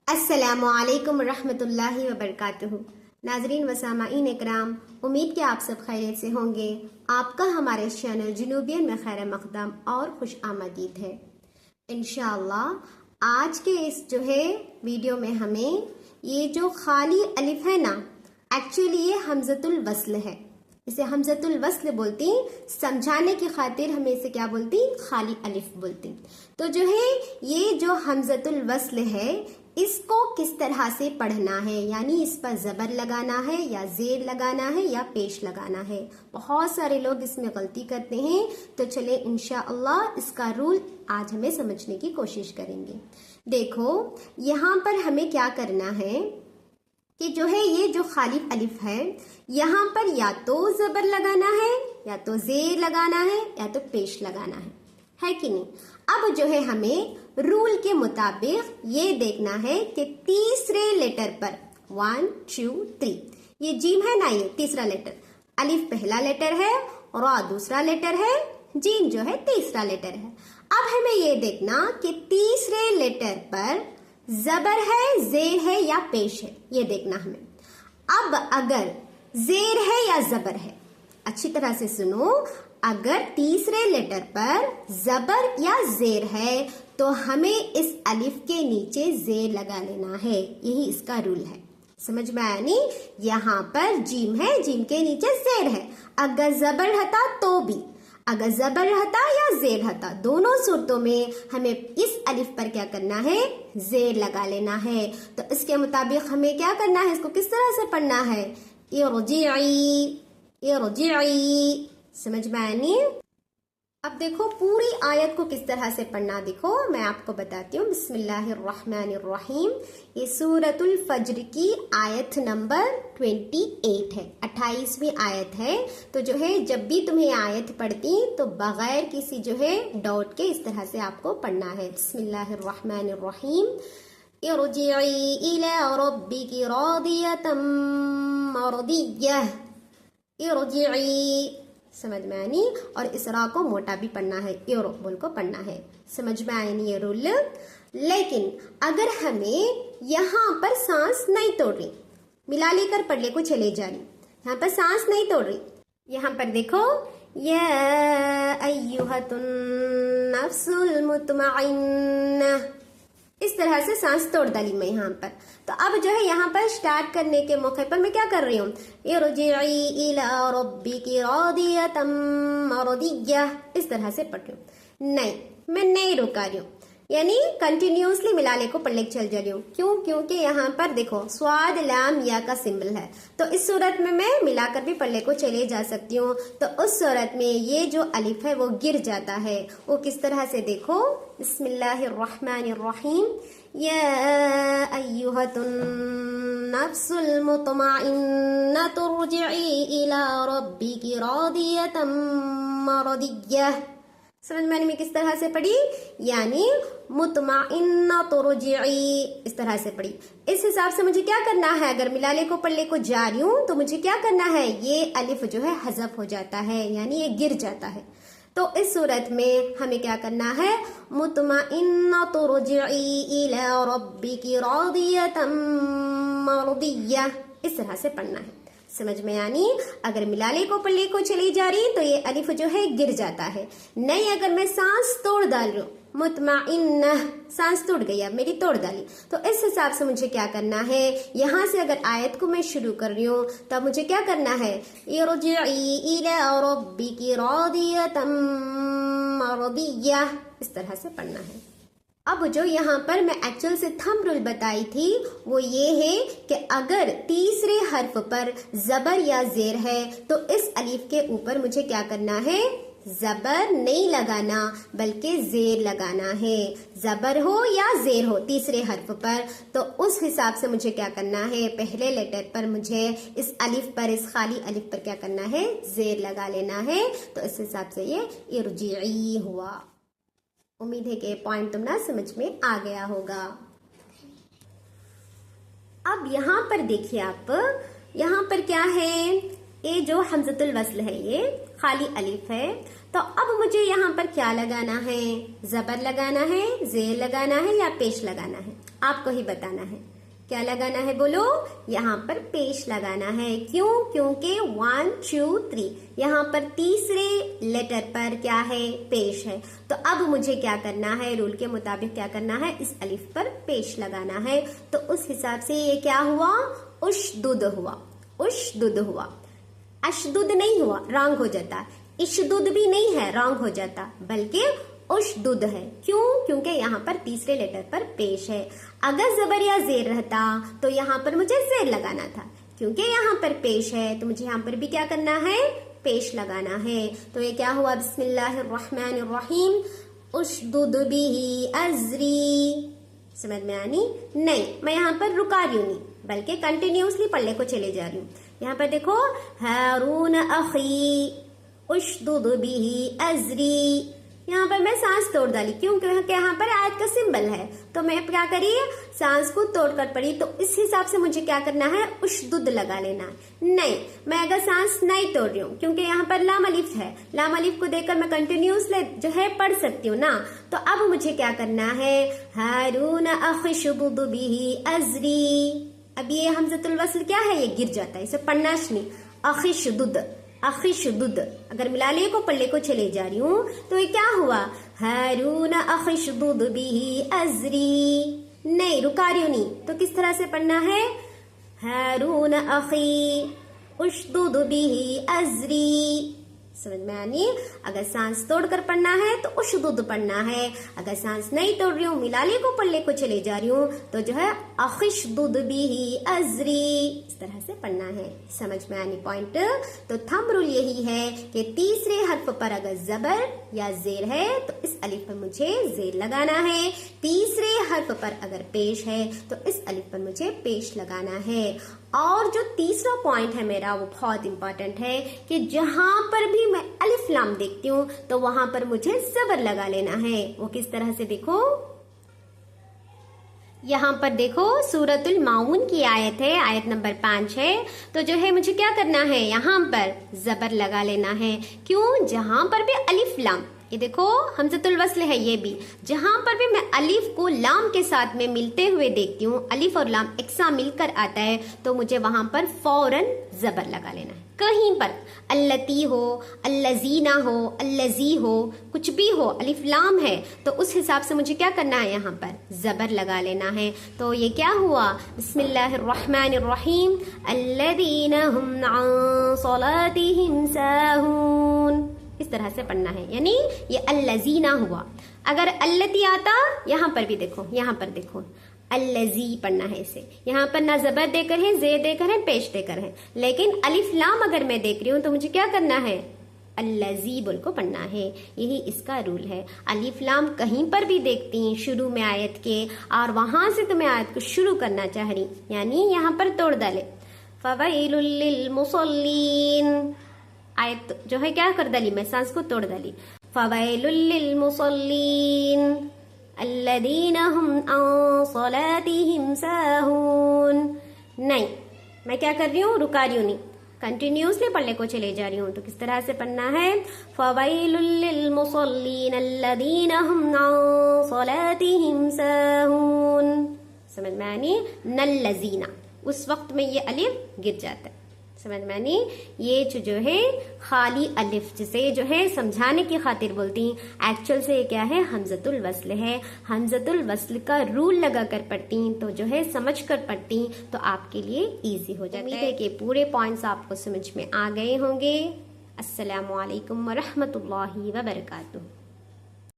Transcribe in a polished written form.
السلام علیکم ورحمۃ اللہ وبرکاتہ۔ ناظرین و سامعین اکرام، امید کہ آپ سب خیریت سے ہوں گے۔ آپ کا ہمارے چینل جنوبین میں خیر مقدم اور خوش آمدید ہے۔ انشاءاللہ آج کے اس ویڈیو میں ہمیں یہ جو خالی الف ہے نا، ایکچولی یہ حمزۃ الوصل ہے، اسے حمزۃ الوصل بولتی، سمجھانے کی خاطر ہمیں اسے کیا بولتی، خالی الف بولتی۔ تو یہ جو حمزۃ الوصل ہے، اس کو کس طرح سے پڑھنا ہے، یعنی اس پر زبر لگانا ہے یا زیر لگانا ہے یا پیش لگانا ہے۔ بہت سارے لوگ اس میں غلطی کرتے ہیں، تو چلیں انشاءاللہ اس کا رول آج ہمیں سمجھنے کی کوشش کریں گے۔ دیکھو یہاں پر ہمیں کیا کرنا ہے کہ یہ جو خالی الف ہے، یہاں پر یا تو زبر لگانا ہے یا تو زیر لگانا ہے یا تو پیش لگانا ہے کہ نہیں؟ اب ہمیں رول کے مطابق یہ دیکھنا ہے کہ تیسرے لیٹر پر 1 2 3، یہ جیم ہے نا، یہ تیسرا لیٹر، الف پہلا لیٹر ہے، را دوسرا لیٹر ہے، جیم تیسرا لیٹر ہے۔ اب ہمیں یہ دیکھنا کہ تیسرے لیٹر پر زبر ہے، زیر ہے یا پیش ہے، یہ دیکھنا ہمیں۔ اب اگر زیر ہے یا زبر ہے، اچھی طرح سے سنو، اگر تیسرے لیٹر پر زبر یا زیر ہے تو ہمیں اس الف کے نیچے زیر لگا لینا ہے، یہی اس کا رول ہے۔ سمجھ میں آیا نہیں؟ یہاں پر جیم ہے، جیم کے نیچے زیر ہے، اگر زبر رہتا تو بھی، اگر زبر رہتا یا زیر رہتا، دونوں صورتوں میں ہمیں اس الف پر کیا کرنا ہے، زیر لگا لینا ہے۔ تو اس کے مطابق ہمیں کیا کرنا ہے، اس کو کس طرح سے پڑھنا ہے، ارجعی ارجعی۔ سمجھ میں آیا نہیں؟ اب دیکھو پوری آیت کو کس طرح سے پڑھنا، دیکھو میں آپ کو بتاتی ہوں۔ بسم اللہ الرحمن الرحیم، یہ سورۃ الفجر کی آیت نمبر 28 ہے، 28ویں آیت ہے۔ تو جب بھی تمہیں آیت پڑھتی تو بغیر کسی ڈاٹ کے اس طرح سے آپ کو پڑھنا ہے۔ بسم اللہ الرحمن الرحیم، ارجعی الی ربک راضیۃ مرضیہ، ارجعی۔ سمجھ میں آنی؟ اور اس را کو موٹا بھی پڑھنا ہے، ایرو بول کو پڑھنا ہے۔ سمجھ میں آئے نہیں یہ رول؟ لیکن اگر ہمیں یہاں پر سانس نہیں توڑ رہی، ملا لے کر پڑھ لے کو چلے جا رہی، یہاں پر سانس نہیں توڑ رہی، یہاں پر دیکھو یا ایھا النفس المطمئنہ، اس طرح سے سانس توڑ ڈالی میں یہاں پر۔ تو اب یہاں پر سٹارٹ کرنے کے موقع پر میں کیا کر رہی ہوں، ارجعی الی ربک راضیۃ مرضیہ، اس طرح سے پڑھ رہی ہوں، نہیں میں نہیں رکا رہی ہوں، یعنی کنٹینیوسلی ملالے کو پڑھ لے چل جا رہی ہوں۔ کیوں؟ کیونکہ یہاں پر دیکھو سواد لام یا کا سمبل ہے، تو اس صورت میں ملا کر بھی پڑھ لے کو چلے جا سکتی ہوں۔ تو اس صورت میں یہ جو الف ہے وہ گر جاتا ہے، وہ کس طرح سے دیکھو، بسم اللہ الرحمن الرحیم، یا ایھا النفس المطمئنۃ ارجعی الی ربک راضیۃ مرضیہ۔ سمجھ میں کس طرح سے پڑھی، یعنی مطمئنہ ترجعی، اس طرح سے پڑھی۔ اس حساب سے مجھے کیا کرنا ہے، اگر ملالے کو پڑھنے کو جا رہی ہوں تو مجھے کیا کرنا ہے، یہ الف حذف ہو جاتا ہے، یعنی یہ گر جاتا ہے۔ تو اس صورت میں ہمیں کیا کرنا ہے، مطمئنہ ترجعی الی ربک راضیۃ مرضیہ، اس طرح سے پڑھنا ہے۔ سمجھ میں آنی؟ اگر ملالے کو پلے کو چلی جا رہی تو یہ الف گر جاتا ہے، نہیں اگر میں سانس توڑ ڈال رہی ہوں، مطمئنہ، سانس توڑ گئی، اب میری توڑ ڈالی، تو اس حساب سے مجھے کیا کرنا ہے، یہاں سے اگر آیت کو میں شروع کر رہی ہوں تب مجھے کیا کرنا ہے، ارجعی الی ربک راضیۃ مرضیہ، اس طرح سے پڑھنا ہے۔ اب یہاں پر میں ایکچول سے تھم رول بتائی تھی وہ یہ ہے کہ اگر تیسرے حرف پر زبر یا زیر ہے تو اس الف کے اوپر مجھے کیا کرنا ہے، زبر نہیں لگانا بلکہ زیر لگانا ہے، زبر ہو یا زیر ہو تیسرے حرف پر، تو اس حساب سے مجھے کیا کرنا ہے، پہلے لیٹر پر مجھے اس الف پر، اس خالی الف پر کیا کرنا ہے، زیر لگا لینا ہے۔ تو اس حساب سے یہ ارجعی ہوا۔ امید ہے کہ پوائنٹ تم سمجھ میں آ گیا ہوگا۔ اب یہاں پر دیکھیے آپ، یہاں پر کیا ہے، یہ جو حمزۃ الوصل ہے، یہ خالی الف ہے. تو اب مجھے یہاں پر کیا لگانا ہے؟ زبر لگانا ہے، زیر لگانا ہے یا پیش لگانا ہے؟ آپ کو ہی بتانا ہے. کیا لگانا ہے بولو؟ یہاں پر پیش لگانا ہے. کیوں؟ کیونکہ 1 2 3 یہاں پر تیسرے لیٹر پر کیا ہے؟ پیش ہے. تو اب مجھے کیا کرنا ہے؟ رول کے مطابق کیا کرنا ہے؟ اس الف پر پیش لگانا ہے. تو اس حساب سے یہ کیا ہوا؟ اشدد ہوا. اشدد ہوا. اشدد نہیں ہوا، رانگ ہو جاتا. اشدد بھی نہیں ہے، رانگ ہو جاتا، بلکہ اشدد ہے. کیوں؟ کیونکہ یہاں پر تیسرے لیٹر پر پیش ہے. اگر زبر یا زیر رہتا تو یہاں پر مجھے زیر لگانا تھا. کیونکہ یہاں پر پیش ہے تو مجھے یہاں پر بھی کیا کرنا ہے؟ پیش لگانا ہے. تو یہ کیا ہوا؟ بسم اللہ الرحمن الرحیم. اشدد به ازری. سمجھ میں آنی؟ نہیں، میں یہاں پر رکا رہی ہوں نہیں، بلکہ کنٹینیوسلی پڑھنے کو چلے جا رہی ہوں. یہاں پر دیکھو، ہارون اخی اشدد به ازری. یہاں پر میں سانس توڑ ڈالی. کیوں؟ کہ یہاں پر آیت کا سمبل ہے تو میں کیا کری؟ سانس کو توڑ کر پڑھی. تو اس حساب سے مجھے کیا کرنا ہے؟ اشدد لگا لینا. نہیں، میں اگر سانس نہیں توڑ رہی ہوں کیونکہ یہاں پر لام الف ہے، لام الف کو دیکھ کر میں کنٹینیوسلی جو ہے پڑھ سکتی ہوں نا. تو اب مجھے کیا کرنا ہے؟ ہارون اخی اشدد به ازری. اب یہ حمزۃ الوصل کیا ہے؟ یہ گر جاتا ہے، اسے پڑھنا نہیں. اخی شدد، اخی شدد. اگر ملالے کو پلے کو چلے جا رہی ہوں تو یہ کیا ہوا؟ ہارون اخی شدد به ازری. نہیں، رکا رہی ہوں نہیں، تو کس طرح سے پڑھنا ہے؟ ہارون اخی اشدد به ازری. سمجھ میں آنی؟ اگر سانس توڑ کر پڑھنا ہے تو اشدد پڑھنا ہے. اگر سانس نہیں توڑ رہی ہوں، ملالے کو پلے کو چلے جا رہی ہوں تو جو ہے اخشدد به ازری، اس طرح سے پڑھنا ہے. سمجھ میں آنی پوائنٹ؟ تو تھم رول یہی ہے کہ تیسرے حرف پر اگر زبر یا زیر ہے تو اس الف پر مجھے زیر لگانا ہے. تیسرے حرف پر اگر پیش ہے تو اس الف پر مجھے پیش لگانا ہے. اور جو تیسرا پوائنٹ ہے میرا وہ بہت امپورٹنٹ ہے کہ جہاں پر بھی میں الف لام دیکھتی ہوں تو وہاں پر مجھے زبر لگا لینا ہے. وہ کس طرح سے؟ دیکھو یہاں پر، دیکھو سورۃ الماؤن کی آیت ہے، آیت نمبر 5 ہے. تو جو ہے مجھے کیا کرنا ہے؟ یہاں پر زبر لگا لینا ہے. کیوں؟ جہاں پر بھی الف لام، یہ دیکھو حمزۃ الوصل ہے، یہ بھی جہاں پر بھی میں الف کو لام کے ساتھ میں ملتے ہوئے دیکھتی ہوں، الف اور لام ایک ساتھ مل کر آتا ہے تو مجھے وہاں پر فوراً زبر لگا لینا ہے. کہیں پر اللتی ہو، اللذینہ ہو، اللذی ہو، کچھ بھی ہو، الف لام ہے تو اس حساب سے مجھے کیا کرنا ہے؟ یہاں پر زبر لگا لینا ہے. تو یہ کیا ہوا؟ بسم اللہ الرحمن الرحیم. الذین هم عن صلاتهم ساہون. اس طرح سے پڑھنا ہے. یعنی یہ اللذینہ ہوا. اگر اللتی آتا، یہاں پر بھی دیکھو، یہاں پر دیکھو اللذی پڑھنا ہے اسے. یہاں پر نہ زبر دے کر ہے، زیر دے کر ہے، پیش دے کر ہے. لیکن الف لام اگر میں دیکھ رہی ہوں تو مجھے کیا کرنا ہے؟ اللذی بول کو پڑھنا ہے. یہی اس کا رول ہے. الف لام کہیں پر بھی دیکھتی ہیں شروع میں آیت کے اور وہاں سے تمہیں آیت کو شروع کرنا چاہ رہی، یعنی یہاں پر توڑ ڈالے. فویل للمصلین. آیت جو ہے کیا کر ڈالی؟ میں سانس کو توڑ ڈالی. فویل للمصلین الذین هم عن صلاتهم ساہون. نہیں، میں کیا کر رہی ہوں؟ رکا رہی ہوں نہیں، کنٹینیوسلی پڑھنے کو چلے جا رہی ہوں. تو کس طرح سے پڑھنا ہے؟ فویل للمصلین الذین هم عن صلاتهم ساہون. سمجھ میں آنی؟ نلذین، اس وقت میں یہ الف گر جاتا ہے. سمجھ میں نہیں؟ یہ جو ہے خالی الف جسے جو ہے سمجھانے کی خاطر بولتی ہیں، ایکچوئل سے یہ کیا ہے؟ حمزۃ الوصل ہے. حمزۃ الوصل کا رول لگا کر پڑھتی ہیں تو جو ہے سمجھ کر پڑھتی ہیں تو آپ کے لیے ایزی ہو جاتا ہے. امید ہے کہ پورے پوائنٹس آپ کو سمجھ میں آ گئے ہوں گے. السلام علیکم ورحمۃ اللہ وبرکاتہ.